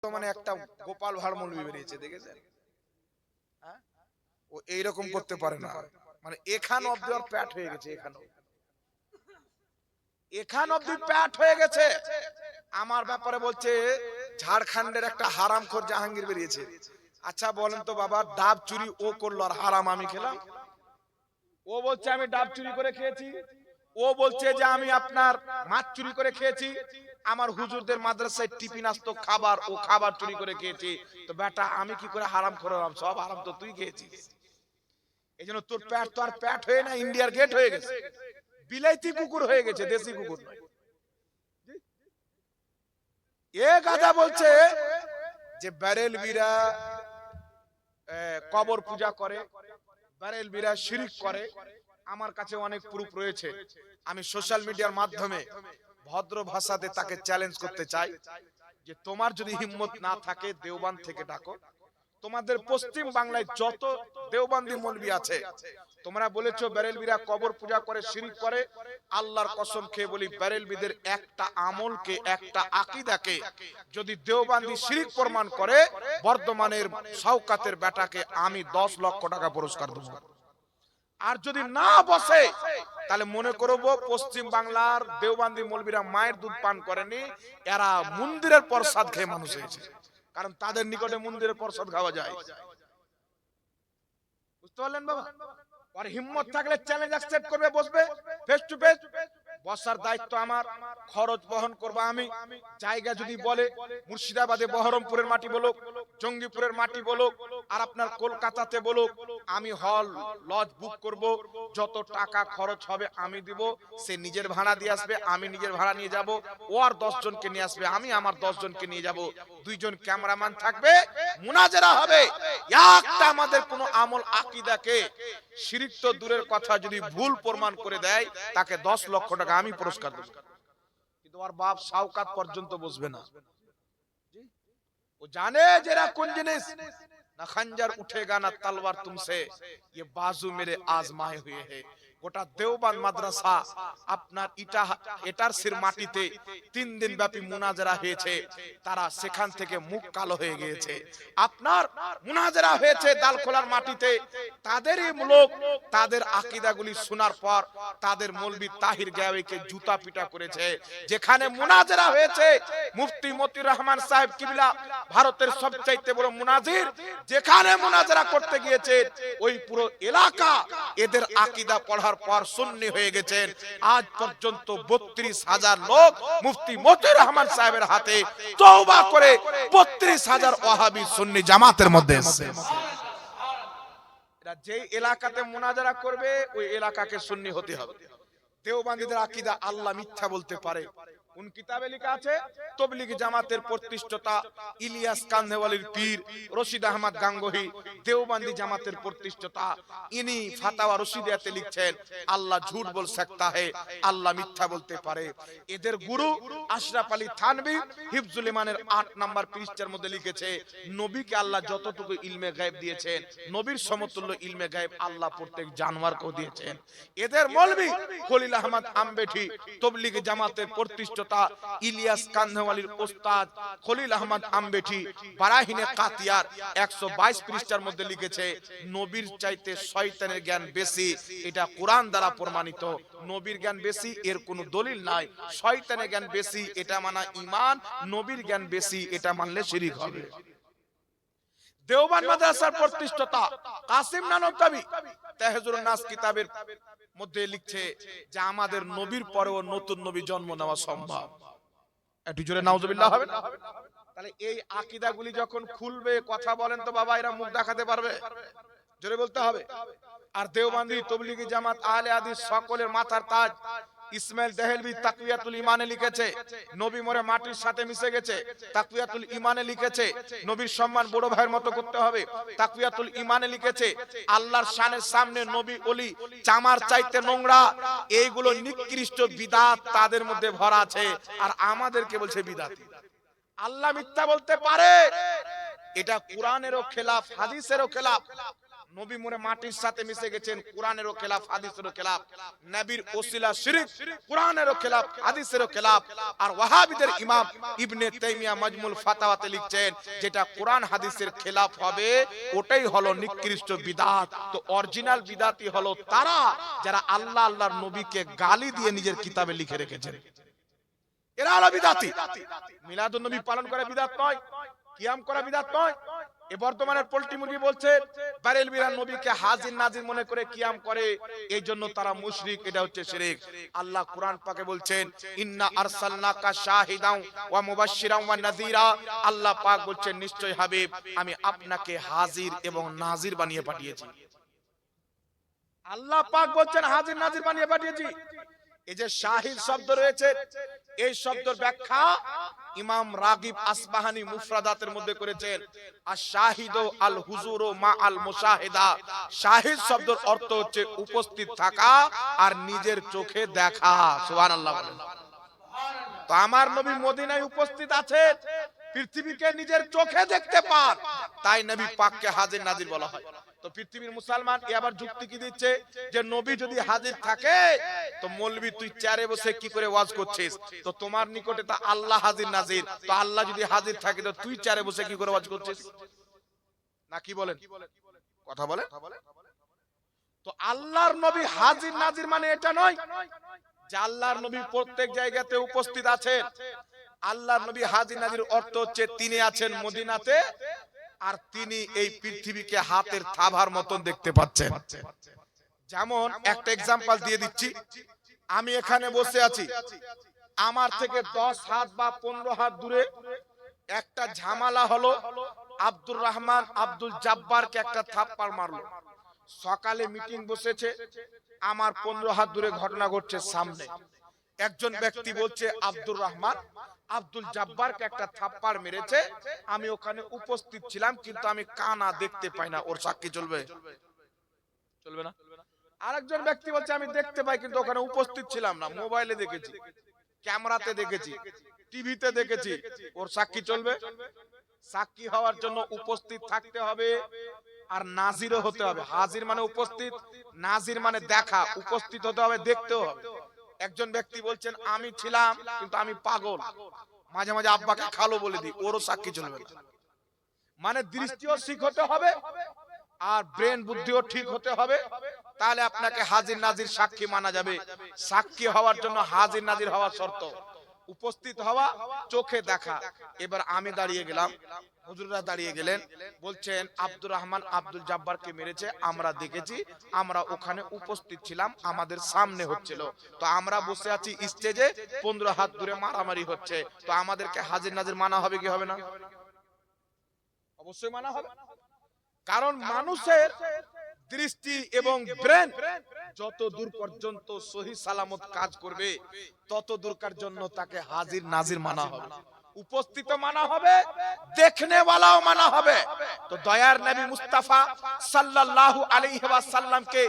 বর্তমানে একটা গোপাল ভাঁড় মৌলবি বেরিয়েছে, দেখেছেন? হ্যাঁ, ও এইরকম করতে পারে না, মানে এখান অব্দি ওর প্যাট হয়ে গেছে, এখান অব্দি প্যাট হয়ে গেছে। আমার ব্যাপারে বলছে ঝাড়খণ্ডের একটা হারামখোর জাহাঙ্গীর বেরিয়েছে। আচ্ছা বলেন তো বাবা, ডাব চুরি ও করলো আর হারাম আমি খেলাম? ও বলছে আমি ডাব চুরি করে খেয়েছি, ও বলছে যে আমি আপনার মাছ চুরি করে খেয়েছি, আমার হুজুরদের মাদ্রাসায় টিফিন আসতো খাবার, ও খাবার চুরি করে খেয়েছি। তো বেটা আমি কি করে হারাম করলাম? সব হারাম তো তুই খেয়েছিস। এই জন্য তোর প্যাট তো আর প্যাট হয়ে না, ইন্ডিয়ার গেট হয়ে গেছে, বিলাইতি কুকুর হয়ে গেছে, দেশি কুকুর নয়। এ গাধা বলছে যে বেরেলবিরা কবর পূজা করে, বেরেলবিরা শিরক করে। আমার কাছে অনেক প্রুফ রয়েছে, আমি সোশ্যাল মিডিয়ার মাধ্যমে ভদ্র ভাষাতে তাকে চ্যালেঞ্জ করতে চাই যে তোমার যদি হিম্মত না থাকে দেওবান থেকে ডাকো। তোমাদের পশ্চিম বাংলায় যত দেওবান্দি মৌলবি আছে, তোমরা বলেছো বেরেলবিরা কবর পূজা করে, শিরক করে। আল্লাহর কসম খেয়ে বলি, বেরেলবিদের একটা আমলকে, একটা আকীদাকে যদি দেওবান্দি শিরক প্রমাণ করে, বর্ধমানের শওকাতের বেটাকে আমি 10 লক্ষ টাকা পুরস্কার দেব। আর যদি না বসে তাহলে মনে করব পশ্চিম বাংলার দেওবান্দি মৌলবীরা মায়ের দুধ পান করেনি, এরা মন্দিরের প্রসাদ খেয়ে মানুষ হয়েছে, কারণ তাদের নিকটে মন্দিরের প্রসাদ খাওয়া যায়। বুঝতে পারলেন বাবা? আর হিম্মত থাকলে চ্যালেঞ্জ অ্যাকসেপ্ট করবে, বসবে ফেস টু ফেস। বসার দায়িত্ব আমার, খরচ বহন করবো আমি। জায়গা যদি বলে মুর্শিদাবাদে বহরমপুরের মাটি বলুক, জঙ্গিপুরের মাটি বলুক, আর আপনার কলকাতাতে বলুক, আমি হল লজ বুক করব, যত টাকা খরচ হবে আমি দিব। সে নিজের ভাড়া দিয়ে আসবে, আমি নিজের ভাড়া নিয়ে যাব। ও আর 10 জনকে নিয়ে আসবে, আমি আমার 10 জনকে নিয়ে যাব। 2 জন ক্যামেরাম্যান থাকবে, মুনাজারা হবে। একটা আমাদের কোন আমল আকীদাকে শিরক তো দূরের কথা, যদি ভুল প্রমাণ করে দেয় তাকে 10 লক্ষ টাকা আমি পুরস্কার দেব। কিন্তু ওর বাপ শাওকাত পর্যন্ত বসবে না। ও জানে যেরা কোন জিনিস, না খঞ্জর উঠেগা না তলওয়ার তুমসে, ये बाजू मेरे आजमाए हुए है। গোটা দেওবান মাদ্রাসা আপনার এটার সির মাটিতে 3 দিন ব্যাপী মুনাজারা হয়েছে, তারা সেখান থেকে মুখ কালো হয়ে গিয়েছে। আপনার মুনাজারা হয়েছে দালখোলার মাটিতে, তাদেরই লোক তাদের আকীদাগুলি শোনার পর তাদের মৌলবি তাহির গাওয়িকে জুতা পিটা করেছে। যেখানে মুনাজারা হয়েছে মুফতি মতিউর রহমান সাহেব কিবলা, ভারতের সবচাইতে বড় মুনাজির, যেখানে মুনাজারা করতে গিয়েছে ওই পুরো এলাকা এদের আকীদা পড়ার পর সুন্নি হয়ে গেছেন। আজ পর্যন্ত 32,000 লোক মুফতি মতিউর রহমান সাহেবের হাতে তওবা করে 32,000 ওয়াহাবি সুন্নি জামাতের মধ্যে এসেছে। এরা যে এলাকাতে মুনাজারা করবে ওই এলাকাকে সুন্নি হতে হবে। দেওবান্দীদের আকীদা আল্লাহ মিথ্যা বলতে পারে। কোন কিতাবে লেখা আছে? তবলিগি জামাতের প্রতিষ্ঠাতা ইলিয়াস কান্ধেওয়ালির পীর রশিদ আহমদ গাঙ্গোহী দেওবান্দি জামাতের প্রতিষ্ঠাতা, ইনি ফাতাওয়া রশিদিয়াতে লিখছেন আল্লাহ ঝুট বল सकता है, আল্লাহ মিথ্যা বলতে পারে। এদের গুরু আশরাফ আলী থানভী হিফজুল ইমানের 8 নাম্বার পৃষ্ঠার মধ্যে লিখেছে, নবীকে আল্লাহ যতটুকু ইলমে গায়েব দিয়েছেন, নবীর সমতুল্য ইলমে গায়েব আল্লাহ প্রত্যেক জানোয়ারকেও দিয়েছেন। এদের মৌলভী খলিল আহমদ আম্বেঠি তবলিগি জামাতের প্রতিষ্ঠাতা ইলিয়াস কান্ধেওয়ালির ওস্তাদ খলিল আহমদ আম্বেঠি বারাহিনে কাতিয়ার 122 পৃষ্ঠার মধ্যে লিখেছে, নবীর চাইতে শয়তানের জ্ঞান বেশি, এটা কোরআন দ্বারা প্রমাণিত। নবীর জ্ঞান বেশি এর কোনো দলিল নাই, শয়তানের জ্ঞান বেশি এটা মানা ঈমান, নবীর জ্ঞান বেশি এটা মানলে শিরক হবে। দেওবান মাদ্রাসার প্রতিষ্ঠাতা কাসিম নানবী তাহজুরুন নাস কিতাবের মধ্যে লিখছে যে আমাদের নবীর পরেও নতুন নবী জন্ম নেওয়া সম্ভব। একটু জোরে নাউজুবিল্লাহ হবে না? তাহলে এই আকীদাগুলি যখন খুলবে, কথা বলেন তো বাবা, এরা মুখ দেখাতে পারবে? জোরে বলতে হবে। আর দেওবন্দি তবলিগি জামাত আহলে হাদিস সকলের মাথার তাজ ইসমাইল দেহলভী তাকওয়াতুল ঈমানে লিখেছে, নবী মরে মাটির সাথে মিশে গেছে। তাকওয়াতুল ঈমানে লিখেছে নবীর সম্মান বড় ভাইয়ের মতো করতে হবে। তাকওয়াতুল ঈমানে লিখেছে আল্লাহর শানের সামনে নবী ওলি চামার চাইতে নোংরা। এইগুলো নিকৃষ্ট বিদআত তাদের মধ্যে ভরা আছে, আর আমাদেরকে বলছে বিদআতি। আল্লাহ মিথ্যা বলতে পারে, এটা কোরআনেরও খেলাফ, হাদিসেরও খেলাফ। নবী মনে মাটির সাথে মিশে গেছেন, কোরআনেরও খেলাফ হাদিসেরও খেলাফ, নবীর ওসিলা শিরক, কোরআনেরও খেলাফ হাদিসেরও খেলাফ। আর ওয়াহাবিদের ইমাম ইবনে তাইমিয়া মাজমুল ফাতাওয়াতে লিখছেন যেটা কোরআন হাদিসের খেলাফ হবে ওটাই হলো নিকৃষ্ট বিদআত। তো অরিজিনাল বিদআতই হলো তারা যারা আল্লাহ আল্লাহর নবীকে গালি দিয়ে নিজের কিতাবে লিখে রেখেছেন, এরা হলো বিদআতি। মিলাদুন নবী পালন করা বিদআত নয়, কিয়াম করা বিদআত নয়। এ বর্তমানের পোল্ট্রি মুরগি বলছে বেরেলবিরা নবীকে হাজির নাজির মনে করে কিয়াম করে, এই জন্য তারা মুশরিক, এটা হচ্ছে শিরক। আল্লাহ কোরআন পাকে বলছেন ইন্না আরসালনাকা শাহিদাও ওয়া মুবাশশিরাও ওয়া নাযীরা, আল্লাহ পাক বলছেন নিশ্চয় হাবিব আমি আপনাকে হাজির এবং নাজির বানিয়ে পাঠিয়েছি। আল্লাহ পাক বলছেন হাজির নাজির বানিয়ে পাঠিয়েছি। এই যে শাহিদ শব্দ রয়েছে, এই শব্দের ব্যাখ্যা ইমাম রাগিব আসবাহানি মুফরাদাতের মধ্যে করেছেন আশ-শাহিদু আল হুজুরু মা আল মুশাহিদা। শাহিদ শব্দের অর্থ হচ্ছে উপস্থিত থাকা আর নিজের চোখে দেখা। সুবহানাল্লাহ বলেন। তো আমার নবী মদিনায় উপস্থিত আছেন, পৃথিবীকে নিজের চোখে দেখতে পান, তাই নবী পাককে হাজির নাজির বলা হয়। তো পৃথিবীর মুসলমান এ আবার যুক্তি কি দিচ্ছে যে নবী যদি হাজির থাকে তো মৌলবি তুই চেয়ারে বসে কি করে ওয়াজ করছিস, তো তোমার নিকটে তো আল্লাহ হাজির নাজির, তো আল্লাহ যদি হাজির থাকে তো তুই চেয়ারে বসে কি করে ওয়াজ করছিস? না কি বলেন? কথা বলেন। তো আল্লাহর নবী হাজির নাজির মানে এটা নয় যে আল্লাহর নবী প্রত্যেক জায়গাতে উপস্থিত আছেন। আল্লাহর নবী হাজির নাজির অর্থ হচ্ছে তিনি আছেন মদিনাতে আর তিনি এই পৃথিবীকে হাতের থাবার মতন দেখতে পাচ্ছেন। যেমন একটা এক্সাম্পল দিয়ে দিচ্ছি, আমি এখানে বসে আছি, আমার থেকে 10 হাত বা 15 হাত দূরে একটা ঝামেলা হলো, আব্দুর রহমান আব্দুল জব্বারকে একটা থাপ্পড় মারলো। সকালে মিটিং বসেছে, আমার 15 হাত দূরে ঘটনা ঘটছে সামনে। একজন ব্যক্তি বলছে আব্দুর রহমান আব্দুল জব্বারকে একটা থাপ্পড় মেরেছে, আমি ওখানে উপস্থিত ছিলাম কিন্তু আমি কানা দেখতে পাই না, ওর সাক্ষী চলবে? চলবে না। আরেকজন ব্যক্তি বলছে আমি দেখতে পাই কিন্তু ওখানে উপস্থিত ছিলাম না, মোবাইলে দেখেছি, ক্যামেরাতে দেখেছি, টিভিতে দেখেছি, ওর সাক্ষী চলবে? সাক্ষী হওয়ার জন্য উপস্থিত থাকতে হবে আর নাজিরও হতে হবে। হাজির মানে উপস্থিত, নাজির মানে দেখা, উপস্থিত হতে হবে, দেখতেও হবে। একজন ব্যক্তি বলছেন আমি ছিলাম কিন্তু আমি পাগল, মাঝে মাঝে আব্বাকে খালো বলে দিই, ওরও সাক্ষী চলবে না। মানে দৃষ্টিও ঠিক হতে হবে আর ব্রেন বুদ্ধিও ঠিক হতে হবে, তাহলে আপনাকে হাজির নাজির সাক্ষী মানা যাবে। সাক্ষী হওয়ার জন্য হাজির নাজির হওয়া শর্ত, উপস্থিত হওয়া, চোখে দেখা। এবার আমি দাঁড়িয়ে গেলাম, হুজুররা দাঁড়িয়ে গেলেন, বলছেন আব্দুর রহমান আব্দুল জব্বারকে মেরেছে, আমরা দেখেছি, আমরা ওখানে উপস্থিত ছিলাম, আমাদের সামনে হচ্ছিল, তো আমরা বসে আছি স্টেজে, 15 হাত দূরে মারামারি হচ্ছে, তো আমাদেরকে হাজির নাজির মানা হবে কি হবে না? অবশ্যই মানা হবে। কারণ মানুষের দৃষ্টি এবং ব্রেন যত দূর পর্যন্ত সহি সালামত কাজ করবে তত দূরকার জন্য তাকে হাজির নাজির মানা হবে, উপস্থিত মানা হবে, দেখনে ওয়ালাও মানা হবে। তো দয়ার নবী মুস্তাফা সাল্লাল্লাহু আলাইহি ওয়াসাল্লামকে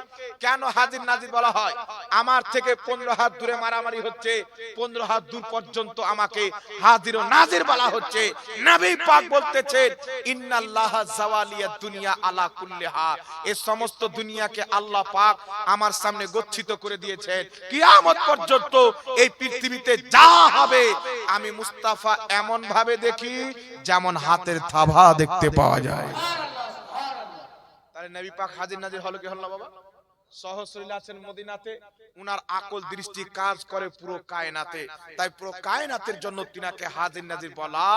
কেন হাজির নাজির বলা হয়? আমার থেকে 15 হাত দূরে মারামারি হচ্ছে, 15 হাত দূর পর্যন্ত আমাকে হাজির ও নাজির বলা হচ্ছে। নবী পাক বলতেছেন ইন্নাল্লাহা জাওয়ালিয়াদ দুনিয়া আলা কুল্লিহা, এই সমস্ত দুনিয়াকে আল্লাহ পাক আমার সামনে গচ্ছিত করে দিয়েছেন, কিয়ামত পর্যন্ত এই পৃথিবীতে যা হবে আমি মুস্তাফা এমন ভাবে দেখি যেমন হাতের থাবা দেখতে পাওয়া যায়। তাহলে নবী পাক হাজির নাজির হলো কি হলো না বাবা? সহস্রলীলা আছেন মদিনাতে, উনার আকল দৃষ্টি কাজ করে পুরো কায়নাতে, তাই পুরো কায়নাতের জন্য তিনাকে হাজির নাজির বলা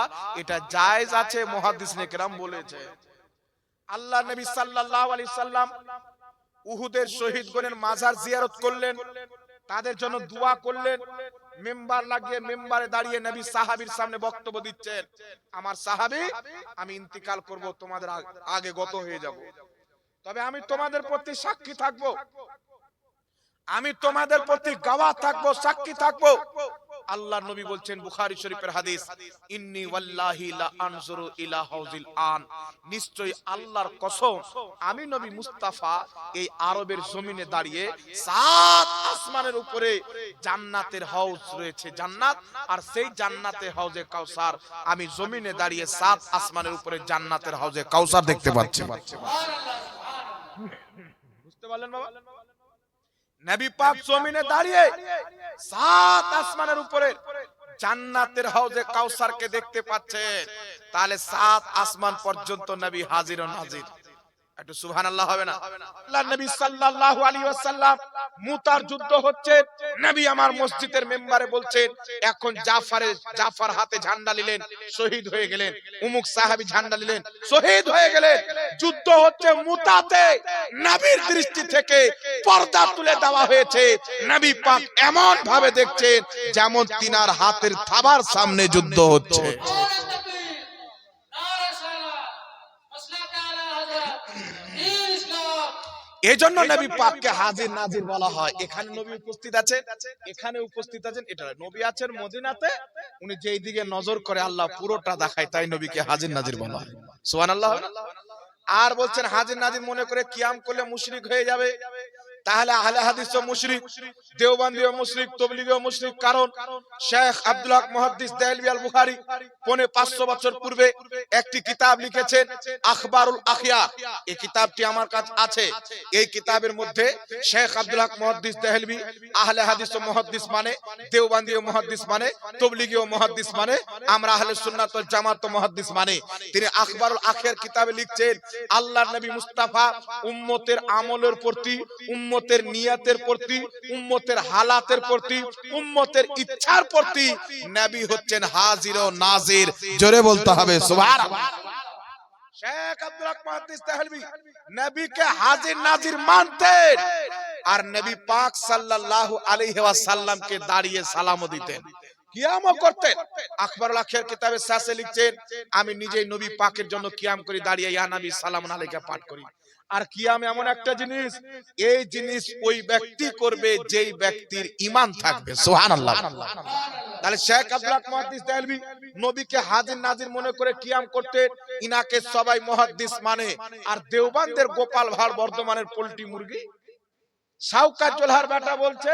এটা জায়েজ আছে, মুহাদ্দিসিনে কেরাম বলেছে। আল্লাহ নবী সাল্লাল্লাহু আলাইহি সাল্লাম উহুদের শহীদগণের মাজার জিয়ারত করলেন, তাদের জন্য দোয়া করলেন, মেম্বার লাগিয়ে মেম্বারে দাঁড়িয়ে নবী সাহাবীর সামনে বক্তব্য দিচ্ছেন, আমার সাহাবী আমি ইন্তিকাল করব, তোমাদের আগে গত হয়ে যাব, তবে আমি তোমাদের প্রতি সাক্ষী থাকব, আমি তোমাদের প্রতি গওয়াহ থাকব, সাক্ষী থাকব। আল্লাহর নবী বলছেন বুখারী শরীফের হাদিস, ইন্নী ওয়াল্লাহি লা আনজুরু ইলা হাউজিল আন, নিশ্চয়ই আল্লাহর কসম আমি নবী মুস্তাফা এই আরবের জমিনে দাঁড়িয়ে 7 আসমানের উপরে জান্নাতের হাউজ রয়েছে, জান্নাত, আর সেই জান্নাতের হাউজে কাউসার আমি জমিনে দাঁড়িয়ে 7 আসমানের উপরে জান্নাতের হাউজে কাউসার দেখতে পাচ্ছি। বুঝতে পারলেন বাবা? নবী পাক জমিনে দাঁড়িয়ে সাত আসমানের উপরে জান্নাতের হাউজে কাউসারকে দেখতে পাচ্ছেন, তাহলে সাত আসমান পর্যন্ত নবী হাজির ও নাজির। একটু সুবহানাল্লাহ হবে না? আল্লাহ নবী সাল্লাল্লাহু আলাইহি ওয়াসাল্লাম মুতার যুদ্ধ হচ্ছে, নবী আমার মসজিদের মেম্বারে বলছেন, এখন জাফর হাতে ঝান্ডা নিলেন, শহীদ হয়ে গেলেন। অমুক সাহাবী ঝান্ডা নিলেন, শহীদ হয়ে গেলেন। যুদ্ধ হচ্ছে মুতাতে, নবীর দৃষ্টি থেকে পর্দা তুলে দেওয়া হয়েছে। নবী পাক এমন ভাবে দেখছেন যেমন তিনার হাতের থাবার সামনে যুদ্ধ হচ্ছে। এই জন্য নবী পাককে হাজির নাজির বলা হয়। এখানে নবী উপস্থিত আছে, এখানে উপস্থিত আছেন, এটা নবী আছেন মদিনাতে, উনি যেই দিকে নজর করে আল্লাহ পুরোটা দেখায়, তাই নবীকে হাজির নাজির বলা হয়। সুবহানাল্লাহ। আর বলছেন হাজির নাজির মনে করে কিয়াম করলে মুশরিক হয়ে যাবে, তাহলে আহলে হাদিসও মুশরিক, দেওবন্দিও মুশরিক, তবলিগীও মুশরিক। কারণ শেখ আব্দুল হক মুহাদ্দিস দেহলভী আল বুখারী ৫৫০ বছর পূর্বে একটি কিতাব লিখেছেন, আখবারুল আখিয়ার। এই কিতাবটি আমার কাছে আছে। এই কিতাবের মধ্যে শেখ আব্দুল হক মুহাদ্দিস দেহলভী আহলে হাদিস ও মুহাদ্দিস মানে, দেওবন্দিও মুহাদ্দিস মানে, তবলিগীও মুহাদ্দিস মানে, আমরা আহলে সুন্নাত ওয়াল জামাত ও মুহাদ্দিস মানে। তিনি আখবারুল আখিয়ার কিতাবে লিখছেন, আল্লাহর নবী মুস্তাফা উম্মতের আমলের প্রতি, উম্মতের নিয়তের প্রতি, উম্মতের হালাতের প্রতি, উম্মতের ইচ্ছার প্রতি নবী হচ্ছেন হাজির ও নাজির। জোরে বলতে হবে সুবহানাল্লাহ। শেখ আব্দুল হক মুহাদ্দিস দেহলভী নবীকে হাজির নাজির মানতেন, আর নবী পাক সাল্লাল্লাহু আলাইহি ওয়াসাল্লামকে দাঁড়িয়ে সালামও দিতেন, কিয়ামও করতেন। আখবারুল আখিয়ার কিতাবে শেষে লিখছেন, আমি নিজেই নবী পাকের জন্য কিয়াম করি, দাঁড়িয়ে ইয়া নবী সালামুন আলাইকা পাঠ করি। আর কিয়াম এমন একটা জিনিস, এই জিনিস ওই ব্যক্তি করবে যেই ব্যক্তির ঈমান থাকবে। সুবহানাল্লাহ। তাহলে শেখ আব্দুল হক মুহাদ্দিস দেহলভী নবীকে হাজির নাজির মনে করে কিয়াম করতেন, ইনাকে সবাই মুহাদ্দিস মানে। আর দেওবন্দের গোপাল ভাড় বর্ধমানের পোল্ট্রি মুরগি শাওকাত জোলহার বেটা বলছে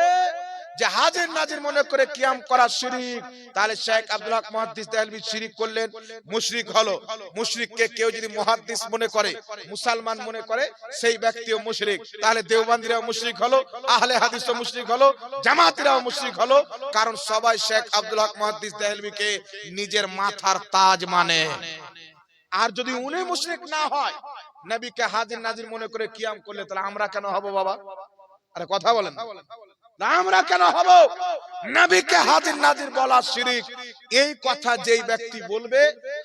যে হাজির নাজির মনে করে কিয়াম করা শিরক। তাহলে শেখ আব্দুল হক মুহাদ্দিস দেহলভী শিরক করলেন, মুশরিক হলো। মুশরিককে কেউ যদি মুহাদ্দিস মনে করে, মুসলমান মনে করে, সেই ব্যক্তিও মুশরিক। তাহলে দেওবন্দিরাও মুশরিক হলো, আহলে হাদিসও মুশরিক হলো, জামাতিরাও মুশরিক হলো। কারণ সবাই শেখ আব্দুল হক মুহাদ্দিস দেহলভীকে নিজের মাথার তাজ মানে। আর যদি উনি মুশরিক না হয়, নবীকে হাজির নাজির মনে করে কিয়াম করলে, তাহলে আমরা কেন হব বাবা? আরে কথা বলেন, আমরা কেন হব? নবীকে হাজির নাজির বলা শিরক। এই কথা যেই ব্যক্তি বলবে,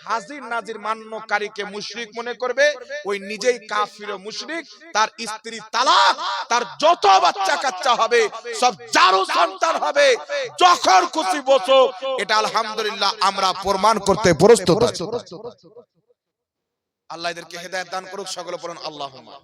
হাজির নাজির মান্যকারীকে মুশরিক মনে করবে, ওই নিজেই কাফির ও মুশরিক। তার স্ত্রী তালাক, তার যত বাচ্চা কাচ্চা হবে সব জারু সন্তান হবে, যখন খুশি বসো। এটা আলহামদুলিল্লাহ আমরা প্রমাণ করতে প্রস্তুত আছি। আল্লাহ এদেরকে হেদায়েত দান করুক, সকলে পড়ুন আল্লাহুম্মা।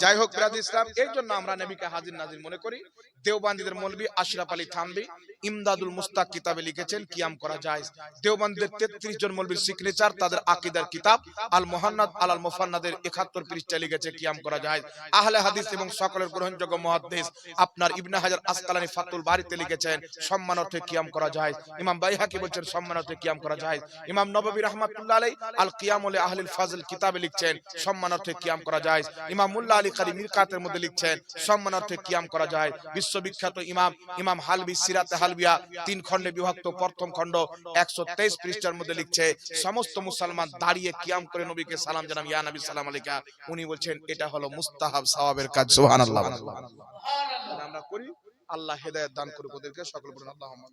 যাই হোক বিরাদ ইসলাম, এই জন্য আমরা নবীকে হাজির নাজির মনে করি। দেওবন্দীদের মৌলভী আশরাফ আলী থানভী ইমদাদুল মুস্তাক কিতাবে লিখেছেন কিয়াম করা যায়। দেওবন্দীদের 33 জন মৌলভীর সিগনেচার, তাদের আকীদার কিতাব আল মুহান্নাদ আল মুফান্নাদের 71 পৃষ্ঠায় লিখেছে কিয়াম করা যায়। আহলে হাদিস এবং সকলের গ্রহণযোগ্য মুহাদ্দিস আপনার ইবনে হাজার আসকালানী ফাতুল বারীতে লিখেছেন সম্মানার্থে কিয়াম করা যায়। ইমাম বাইহাকি বলেছেন সম্মানার্থে কিয়াম করা যায়। ইমাম নববী রাহমাতুল্লাহ আলাইহি আল কিয়াম লি আহলিল ফাজল কিতাবে লিখছেন সম্মানার্থে কিয়াম করা যায়। ইমাম মুল্লা আলী কারি মিরকাতের মধ্যে লিখছেন সম্মানার্থে কিয়াম করা যায়। বিশ্ববিখ্যাত ইমাম হালবি সিরাতে হালবিয়া 3 খণ্ডে বিভক্ত প্রথম খণ্ড 123 পৃষ্ঠার মধ্যে লিখছে সমস্ত মুসলমান দাঁড়িয়ে কিয়াম করে নবীকে সালাম জানাম, ইয়া নবী সালাম আলাইকা। উনি বলছেন এটা হলো মুস্তাহাব সওয়াবের কাজ। সুবহানাল্লাহ। আমরা করি, আল্লাহ হেদায়েত দান করুক ওদেরকে, সকল বলুন আল্লাহুম্মা।